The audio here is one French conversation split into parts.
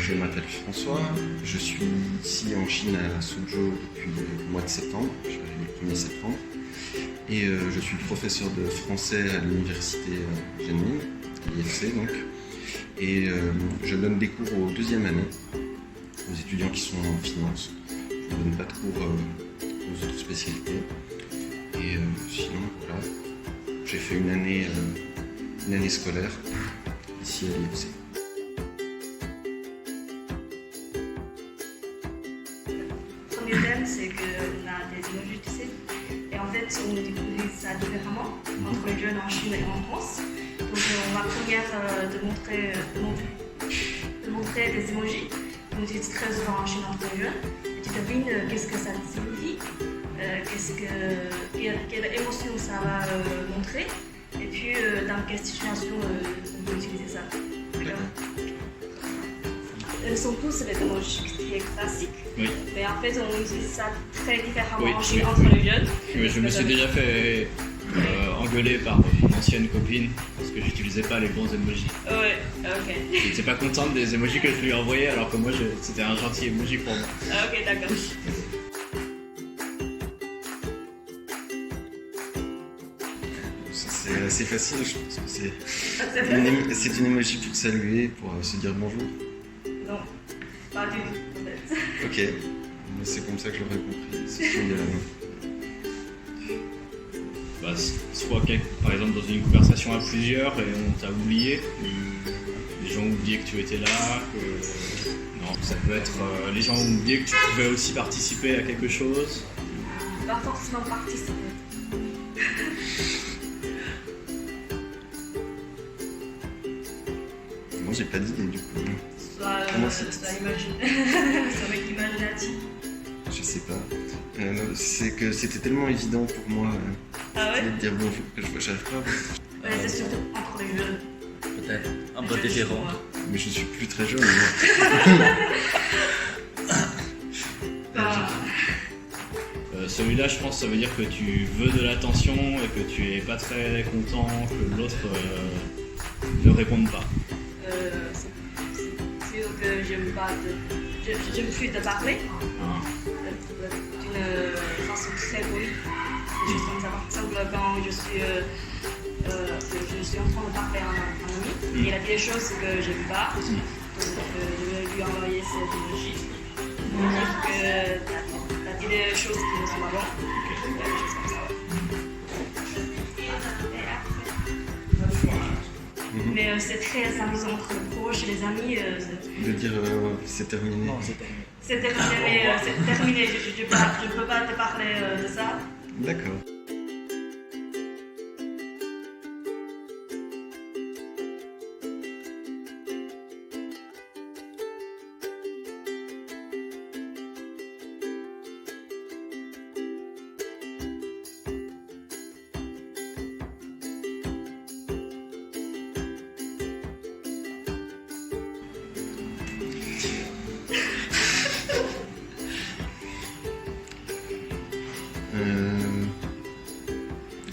Je m'appelle François, je suis ici en Chine à Suzhou depuis le mois de septembre, je suis arrivé le 1er septembre, et je suis professeur de français à l'université Genmin, l'IFC donc, et je donne des cours aux deuxième année, aux étudiants qui sont en finance. Je ne donne pas de cours aux autres spécialités, et sinon voilà, j'ai fait une année scolaire ici à l'IFC. Le premier thème, c'est qu'on a des émojis, tu sais. Et en fait, on utilise ça différemment entre les jeunes en Chine et en France. Donc, on va première de montrer des émojis qu'on utilise très souvent en Chine entre les jeunes. Et tu devines qu'est-ce que ça signifie, quelle émotion ça va montrer, et puis dans quelle situation on peut utiliser ça. Ils sont tous les émojis qui est classique, oui. Mais en fait on utilise ça très différemment en Chine entre les jeunes. Oui, je me suis déjà fait engueuler par une ancienne copine parce que j'utilisais pas les bons emojis. Ouais, ok. Elle n'était pas contente des emojis que je lui envoyais alors que moi c'était un gentil emoji pour moi. Ok, d'accord. C'est assez facile, je pense que c'est une emoji pour saluer, pour se dire bonjour. Non, pas du tout en fait. Ok, mais c'est comme ça que j'aurais compris, c'est signe de la main. Bah, soit par exemple dans une conversation à plusieurs et on t'a oublié, les gens ont oublié que tu étais là, non, ça peut être les gens ont oublié que tu pouvais aussi participer à quelque chose. Pas forcément participer. Moi j'ai pas d'idée du coup. Soit imaginatif. Je sais pas. C'est que c'était tellement évident pour moi Ah ouais? de dire bonjour que j'arrive pas. Ouais, c'est surtout entre les jeunes. Peut-être un peu différent. Mais je suis plus très jeune. Moi. Celui-là, je pense, ça veut dire que tu veux de l'attention et que tu es pas très content que l'autre ne réponde pas. C'est sûr que j'aime pas j'aime plus de parler d'une façon très polie. Des choses comme ça. Par exemple, quand je suis en train de parler à un ami, et il a dit des choses que j'aime pas, donc je vais lui envoyer cette emoji pour dire que t'as dit des choses qui ne sont pas bonnes, des choses comme ça. Mais c'est très amusant entre les proches et les amis. De dire c'est terminé. Non, c'est terminé. C'est terminé, mais c'est terminé. Je ne peux pas te parler de ça. D'accord.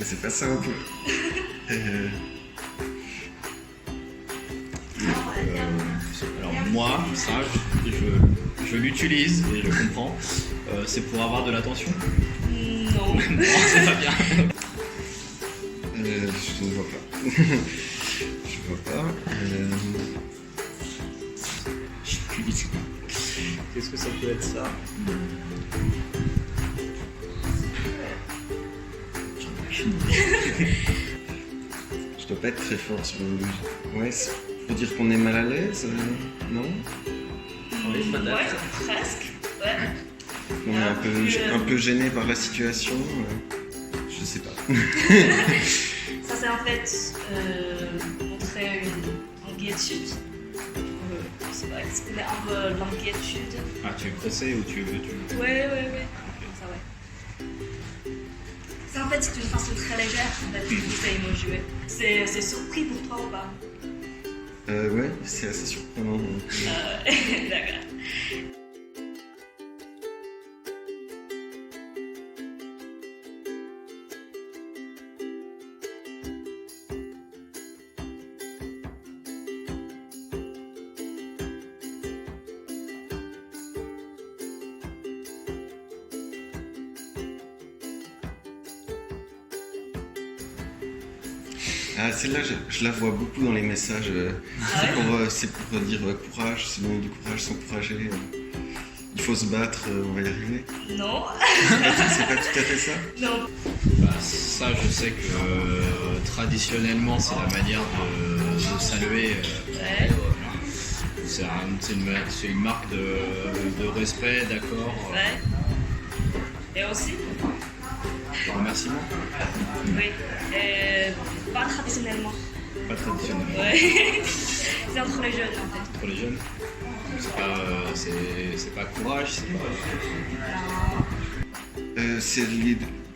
C'est pas simple. Alors moi, ça, je l'utilise et je comprends. C'est pour avoir de l'attention. Non. Non, c'est pas bien. Je ne vois pas. Je vois pas. Qu'est-ce que ça peut être ça? Je dois pas être très fort sur l'emoji. Ouais, faut dire qu'on est mal à l'aise, non? Oui, peut-être. Ouais, presque. Ouais. On est un peu gêné par la situation. Je sais pas. Ça, c'est en fait montrer une inquiétude. Je sais pas, exprimer un peu l'inquiétude. Ah, tu es pressé ou tu veux Ouais. Comme ça, ouais. C'est en fait c'est une façon très légère d'utiliser ces emojis. Ouais. C'est surpris pour toi ou pas? Ouais, c'est assez surprenant. D'accord. Ah, celle-là, je la vois beaucoup dans les messages. Ah ouais? C'est pour dire courage, c'est donner du courage, s'encourager. Il faut se battre, on va y arriver. Non. C'est pas tout à fait ça? Non. Bah, ça, je sais que traditionnellement, c'est la manière de saluer. Ouais. C'est une marque de respect, d'accord, Ouais. Et aussi? de remerciement. Oui. Pas traditionnellement. Pas traditionnellement. Ouais. C'est entre les jeunes en fait. Pour les jeunes. C'est pas courage, c'est pas. Non. C'est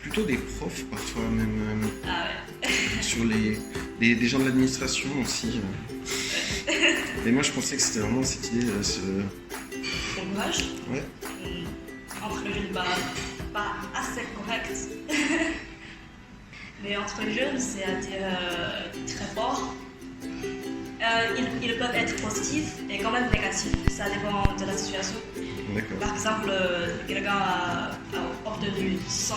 plutôt des profs parfois même Ah ouais. sur des gens de l'administration aussi. Mais moi je pensais que c'était vraiment cette idée. Bon courage. Ouais. Entre les jeunes, pas assez correct. Mais entre les jeunes, c'est à dire très fort. Ils peuvent être positifs et quand même négatifs. Ça dépend de la situation. D'accord. Par exemple, quelqu'un a obtenu 100%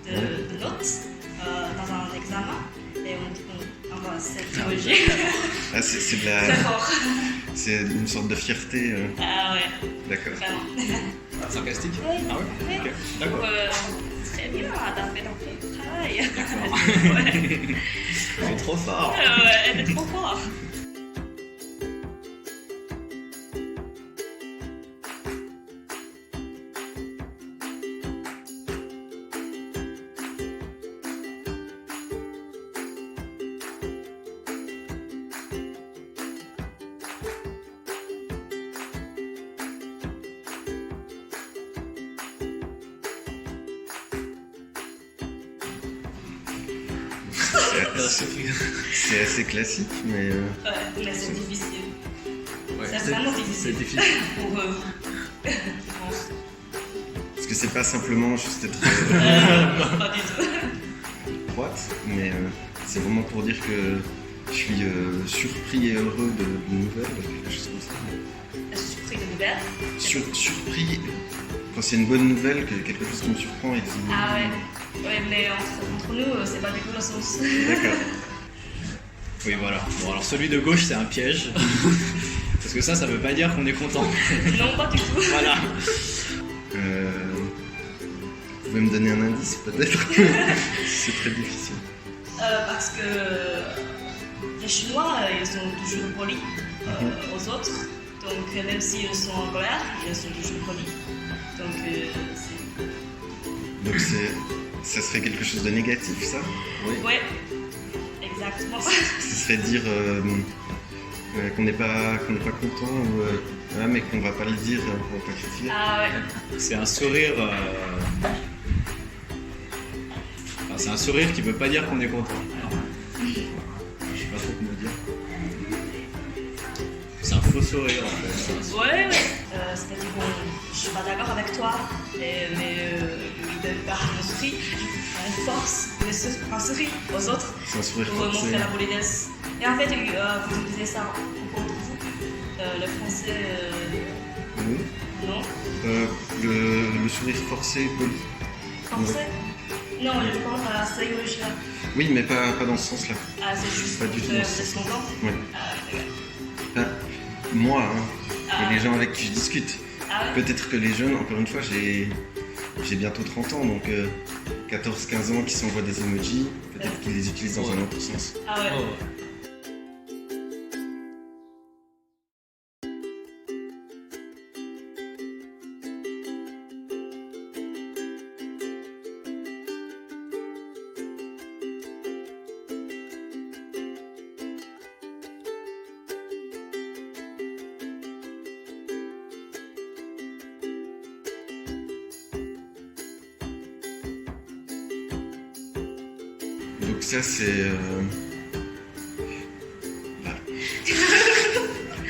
de notes dans un examen et on voit cette théologie. Ah, c'est de Très la. fort. C'est une sorte de fierté. Ah ouais, D'accord. vraiment. Sarcastique? Oui. Ah ouais? Ok, d'accord. Très bien, t'as fait ton travail. Ouais. C'est trop fort! Ouais, elle est trop fort. C'est assez classique, mais Ouais, mais c'est difficile. Ouais, C'est vraiment c'est difficile. difficile. Pour eux, je pense. parce que c'est pas simplement juste être Pas du tout. droite, mais c'est vraiment pour dire que je suis surpris et heureux de nouvelles, quelque chose comme ça. Je suis surpris de nouvelles. Surpris quand c'est une bonne nouvelle, que quelque chose qui me surprend et qui. Ah ouais. Ouais, mais entre nous, c'est pas du tout le sens. D'accord. Oui, voilà. Bon, alors celui de gauche, c'est un piège. Parce que ça veut pas dire qu'on est content. Non, pas du tout. Voilà. Vous pouvez me donner un indice peut-être? C'est très difficile. Parce que les Chinois, ils sont toujours polis aux autres. Donc, même s'ils sont en colère, ils sont toujours polis. Donc, c'est. Donc ça serait quelque chose de négatif, ça? Oui. Ouais, exactement. Ce serait dire qu'on n'est pas content ou mais qu'on va pas le dire, qu'on va pas critiquer. Ah ouais. C'est un sourire. Enfin, c'est un sourire qui veut pas dire qu'on est content. Je sais pas trop comment dire. C'est un faux sourire en fait. Ouais, ouais. C'est-à-dire, bon, je suis pas d'accord avec toi, mais il donne pas un sourire, une force, un sourire aux autres C'est un sourire pour forcé. montrer la politesse. Et en fait, vous utilisez ça contre vous, le français, Oui. non? Le sourire forcé, poli. Français? Non, je pense à cette idéologie-là. Oui, mais pas dans ce sens-là. Ah, c'est juste Pas du tout dans ce c'est sens. content. Oui. Ah, d'accord. Enfin, moi, Ah. et les gens avec qui je discute. Ah ouais? Peut-être que les jeunes, encore une fois, j'ai bientôt 30 ans, donc 14-15 ans qui s'envoient des emojis, peut-être qu'ils les utilisent dans un autre sens. Ah ouais. Oh, Donc ça, c'est... voilà.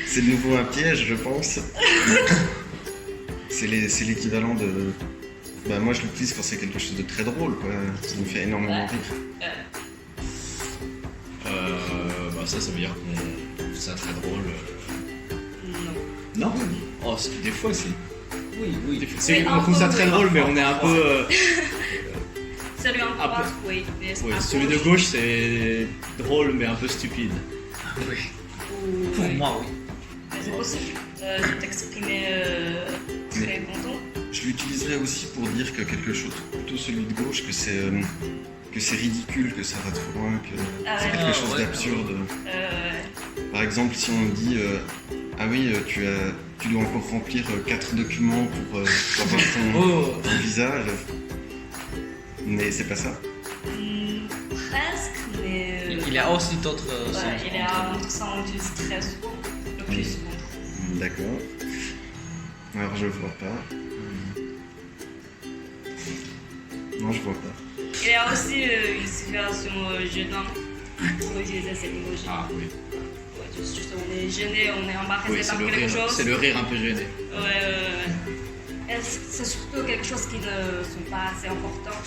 C'est de nouveau un piège, je pense. C'est l'équivalent de... Bah, moi, je l'utilise quand c'est quelque chose de très drôle, quoi. Ça me fait énormément rire. Bah ça veut dire qu'on trouve ça très drôle. Non. Non? Oh, des fois si. oui, oui. On trouve ça très drôle, mais on est un peu. C'est lui un Un peu. droite, oui. Mais Oui, à celui de gauche c'est drôle mais un peu stupide. Oui. ou- Pour oui. moi, oui. Mais c'est possible de t'exprimer très content. Je l'utiliserais aussi pour dire que quelque chose, plutôt celui de gauche, que c'est ridicule, que ça va trop loin, que Ah c'est ouais. quelque Ah, chose ouais. d'absurde. Euh, Par exemple, si on me dit ah oui, tu dois encore remplir 4 documents pour avoir Oh, ton visa, mais c'est pas ça. presque, mais. il y a aussi d'autres. Ouais, il y a ça on utilise très souvent, le plus souvent. D'accord. Alors je vois pas. Non, je vois pas. Il y a aussi une situation gênante pour utiliser cette emoji. Ah oui. Ouais, juste on est gêné, on est embarrassé Oui, par c'est le quelque rire. chose. C'est le rire un peu gêné. Ouais. Et c'est surtout quelque chose qui ne sont pas assez importants.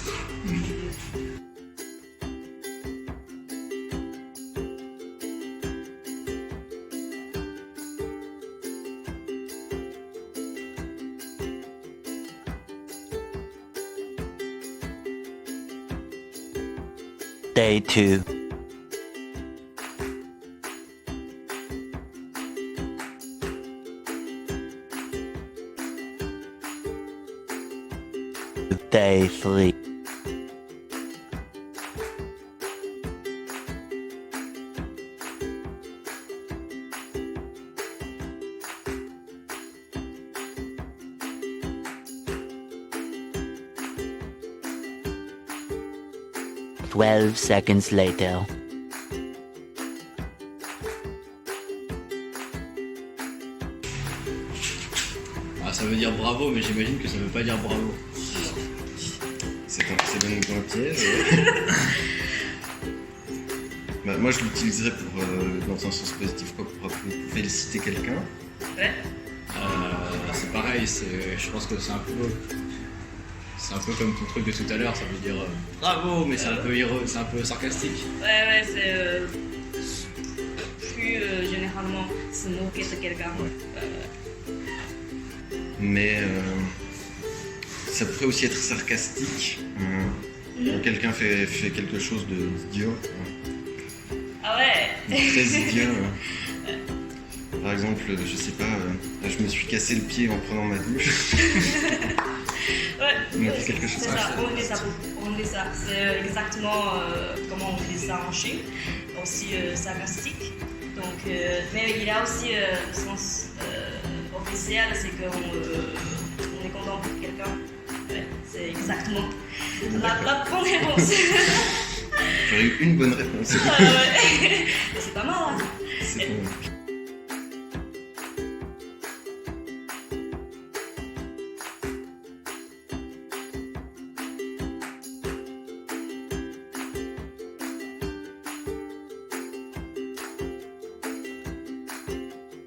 Day 2. Day 3. Twelve seconds later. Ah, ça veut dire bravo, mais j'imagine que ça veut pas dire bravo. C'est dans le piège. Bah, moi, je l'utiliserais pour, dans un sens positif, quoi, pour féliciter quelqu'un. Ouais. C'est pareil, je pense que c'est un peu comme ton truc de tout à l'heure, ça veut dire bravo, mais c'est un peu c'est un peu sarcastique. Ouais, c'est plus généralement se moquer de quelqu'un. Mais ça pourrait aussi être sarcastique. Quand quelqu'un fait quelque chose d'idiot, Ah ouais. très idiot. Par exemple, je sais pas, je me suis cassé le pied en prenant ma douche. Ouais, On a dit quelque chose c'est comme ça, ça. on dit ça. C'est exactement comment on dit ça en Chine, aussi sarcastique. Donc, mais il y a aussi le sens officiel, c'est qu'on est content pour quelqu'un. Ouais, c'est exactement la bonne réponse. J'aurais eu une bonne réponse. Ouais. C'est pas mal. Hein. C'est bon.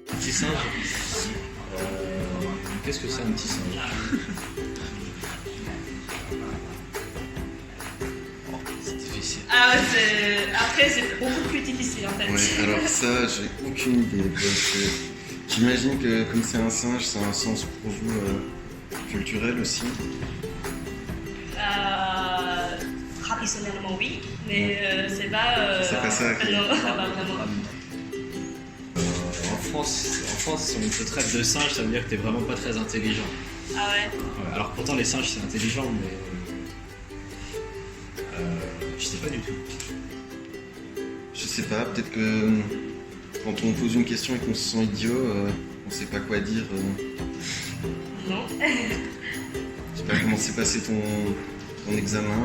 Petit singe. Qu'est-ce que c'est un petit singe? Oh, c'est difficile. Ah ouais, après c'est beaucoup plus difficile en fait. Ouais, alors ça, j'ai aucune idée. J'imagine que comme c'est un singe, ça a un sens pour vous culturel aussi. Traditionnellement oui, mais c'est pas. C'est pas ça. Non, pas vraiment. En France, si on te traite de singe, ça veut dire que t'es vraiment pas très intelligent. Ah ouais. Ouais, alors pourtant les singes c'est intelligent, mais je sais pas du tout. Je sais pas, peut-être que quand on pose une question et qu'on se sent idiot, on sait pas quoi dire. Non. Je sais pas comment s'est passé ton examen.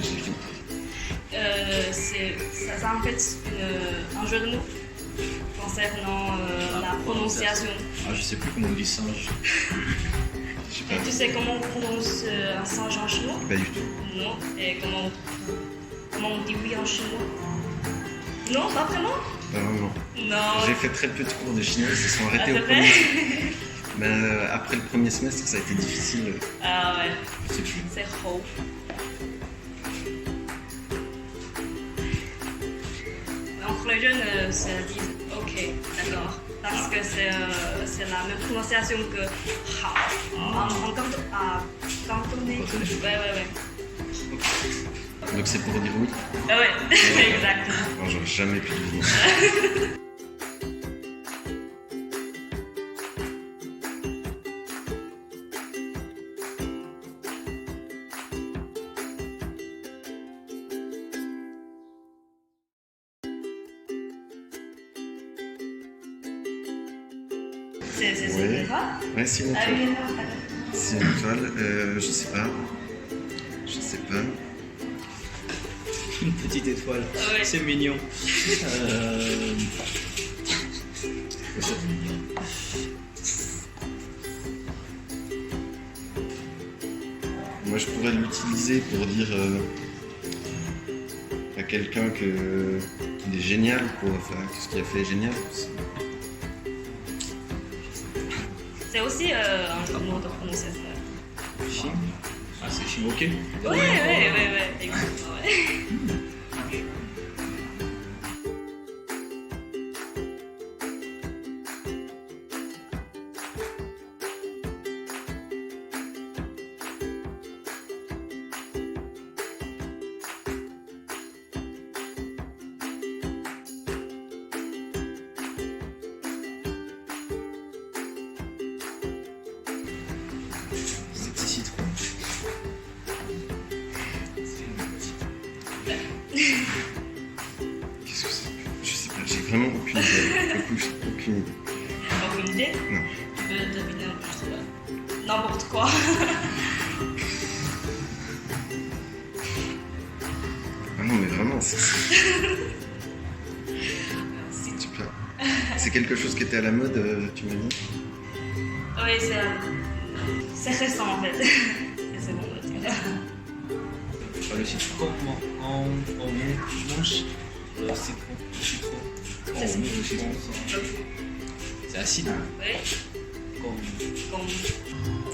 J'ai fini. Ça en fait un jeu de mots concernant la prononciation. Ah, je sais plus comment on dit singe. Je sais Et pas. tu sais comment on prononce un singe en chinois? Pas du tout. Non. Et comment on dit oui en chinois? Non, pas vraiment? Pas vraiment. Non. J'ai fait très peu de cours de chinois, ils se sont Ah, arrêtés c'est au vrai? premier. Mais après le premier semestre, ça a été difficile. Ah ouais, Je sais plus. c'est trop. Entre les jeunes, se disent ok, d'accord. Parce que c'est la même prononciation que hao. En cantonais. Cantonais. Ouais. Donc c'est pour dire oui. Ah ouais, exactement. Bon, j'aurais jamais pu deviner. C'est Ouais. une étoile? Ouais, c'est une Ah étoile. oui, d'accord. C'est une étoile. Je sais pas. Je sais pas. Une petite étoile. Ouais. C'est mignon. Moi, je pourrais l'utiliser pour dire à quelqu'un qu'il est génial, quoi. Enfin, tout ce qu'il a fait est génial. C'est aussi un jeu de mots de prononciation. Chim. Ah, c'est chimoqué. Ouais, exactement, ouais. C'est petit citron. Qu'est-ce que c'est? Je sais pas, j'ai vraiment aucune idée. Aucune idée. Aucune idée? Non. Tu peux deviner, je sais pas. N'importe quoi. Ah non, mais vraiment, c'est. Si Tu peux. C'est quelque chose qui était à la mode, tu m'as dit? Oui, c'est récent en fait. C'est bon, on va dire. Pas le citron. Comment on mange le citron. C'est ça. Le citron. C'est acide. Oui, comme.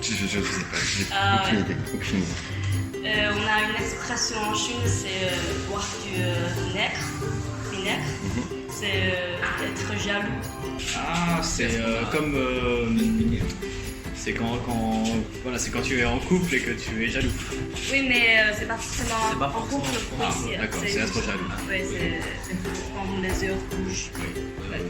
Je sais pas, j'ai Ah, aucune ouais. idée. Aucune idée. On a une expression en Chine, c'est boire du vinaigre. C'est être jaloux. Ah, c'est comme. C'est voilà, c'est quand tu es en couple et que tu es jaloux. Oui, mais c'est pas forcément C'est pas en forcément. couple. Ah, Oui, d'accord, c'est être jaloux. Oui, c'est comme les yeux rouges. Oui. Ouais.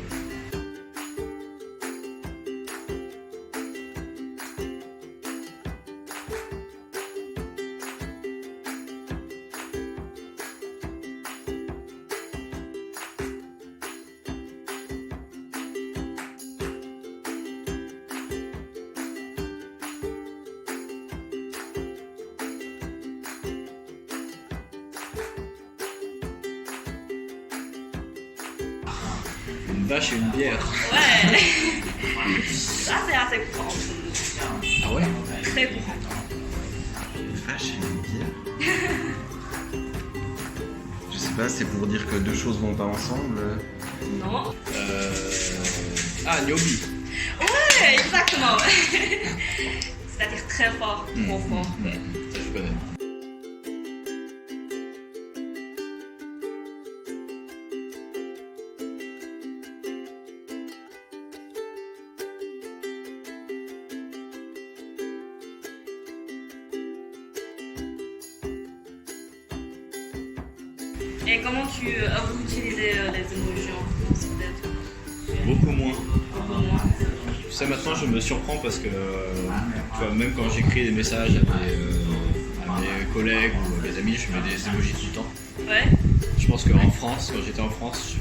Une vache et une bière. Ouais. Ça, c'est assez courant. Ah ouais? Très courant. Une vache et une bière. Je sais pas, c'est pour dire que deux choses vont pas ensemble. Non. Ah, Niobi. Ouais, exactement. C'est-à-dire très fort, trop fort. Ouais. Ça, je connais. Et comment vous utilisez les émotions peut-être? Beaucoup moins. Beaucoup moins. Tu sais, maintenant, je me surprends parce que, tu vois, même quand j'écris des messages à mes collègues ou à mes amis, je mets des emojis tout le temps. Ouais. Je pense qu'en France, quand j'étais en France,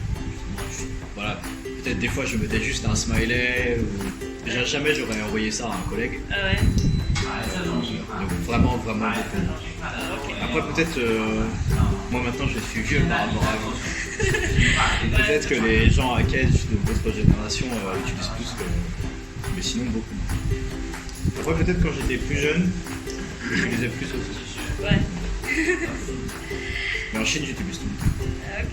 voilà, peut-être des fois je mettais juste un smiley ou déjà jamais j'aurais envoyé ça à un collègue. Ouais. Donc vraiment beaucoup. Ok. Après peut-être, moi maintenant je suis vieux par rapport à avant. Peut-être que les gens à quel de votre génération utilisent plus que, mais sinon beaucoup moins. Après peut-être quand j'étais plus jeune, j'utilisais plus aussi. Ouais. Mais en Chine j'utilise tout. Ok.